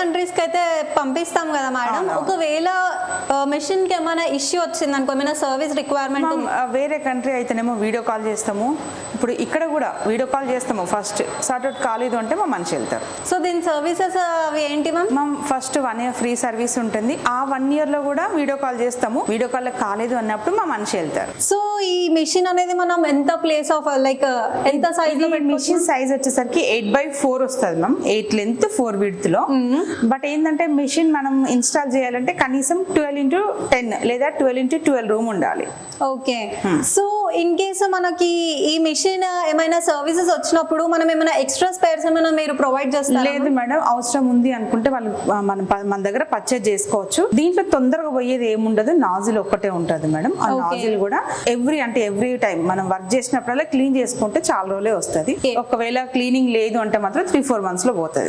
Countries కి అయితే పంపిస్తాం కదా మేడం, ఒకవేళ మెషిన్ కి ఏమైనా ఇష్యూ వచ్చింది అనుకో, ఏమైనా సర్వీస్ రిక్వైర్మెంట్ వేరే కంట్రీ అయితేనేమో వీడియో కాల్ చేస్తాము, ఇప్పుడు ఇక్కడ కూడా వీడియో కాల్ చేస్తాము. ఫస్ట్ సార్ట్అవుట్ కాలేదు అంటే మా మనిషి వెళ్తారు. సో దీని సర్వీసెస్ అవి ఏంటి ma'am? First 1 year free service ఉంటుంది. ఆ 1 year లో కూడా వీడియో కాల్ చేస్తాము. వీడియో కాల్ కాలేదు అన్నప్పుడు మా మనిషి వెళ్తారు. సో ఈ మిషన్ అనేది మనం ఎంత ప్లేస్ ఆఫ్ లైక్ ఎంత సైజ్ లో మిషన్ సైజ్ వచ్చేసరికి 8x4 వస్తుంది మ్యామ్. 8 లెంత్ 4 విడ్త్ లో. బట్ ఏంటంటే మిషన్ మనం ఇన్స్టాల్ చేయాలంటే కనీసం 12x10 లేదా 12x12 రూమ్ ఉండాలి. ఓకే. సో ఇన్ కేసు మనకి ఈ మిషన్ ఏమైనా సర్వీసెస్ వచ్చినప్పుడు మనం ఏమైనా ఎక్స్ట్రా స్పేర్స్ ఏమైనా మీరు ప్రొవైడ్ చేస్తారా? లేదు మేడం, అవసరం ఉంది అనుకుంటే వాళ్ళు మన దగ్గర పర్చేజ్ చేసుకోవచ్చు. దీంట్లో తొందరగా పోయేది ఏముండదు, నాజిల్ ఒక్కటే ఉంటుంది మేడం. ఆ నాజిల్ కూడా ఎవ్రీ టైం మనం వర్క్ చేసినప్పుడల్లా క్లీన్ చేసుకుంటే చాలా రోజులే వస్తుంది. ఒకవేళ క్లీనింగ్ లేదు అంటే మాత్రం 3-4 months లో పోతుంది.